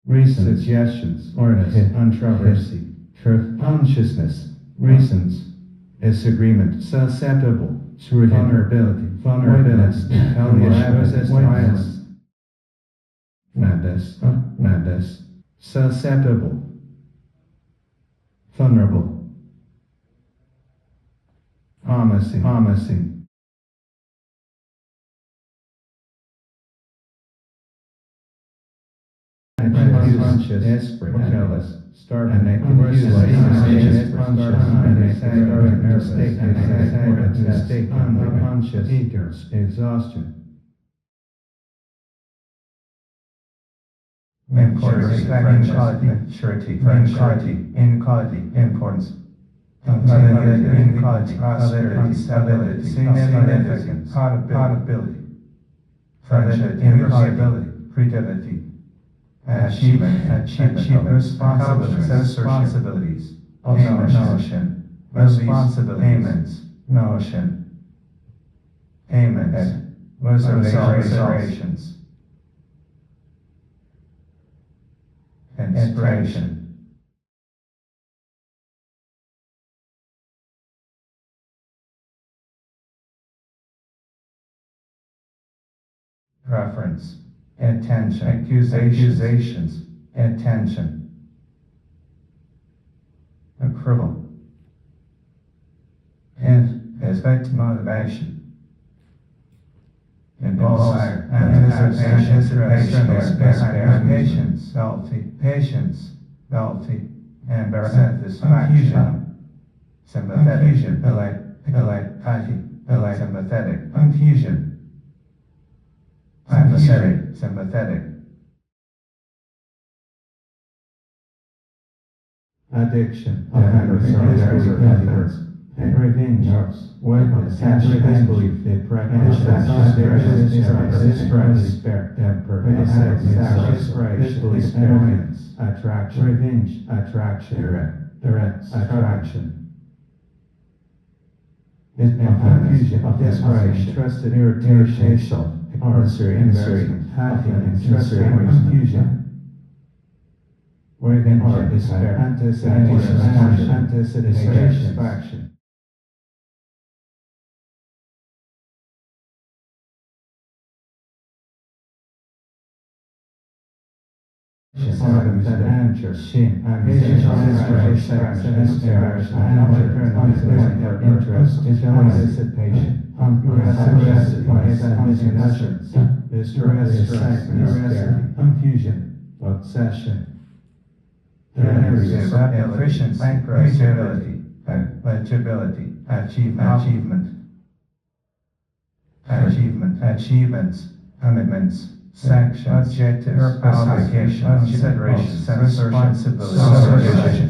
reason, suggestions, orders, controversy, truth, consciousness, reasons, disagreement, susceptible, vulnerability, intelligence, violence, madness, susceptible, vulnerable, promising, conscious, desperate, jealous, starving, confused, unconscious, eager, exhaustion. Importance, surety, inequality, importance, inequality, prosperity, significance, probability, friendship, impossibility, creativity, achievement, responsibilities, notion, responsibilities, payments, reservations, inspiration, preference, attention, accusations, attention, approval, and expect motivation, desire, anticipation, patience, satisfaction, sympathetic, sympathetic, confusion, sympathetic, addiction, revenge, weakness, disbelief, depression, despair, temper, disbelief, attraction, revenge, attraction, direct, attraction, confusion, desperation, trusted, irritation, embarrassment, happiness, confusion. Within or despair, anticipation, satisfaction. Anger, shame, interest, anticipation, confusion, obsession. Efficiency, legibility, achievements, commitments, section, objective, application, consideration, responsibility,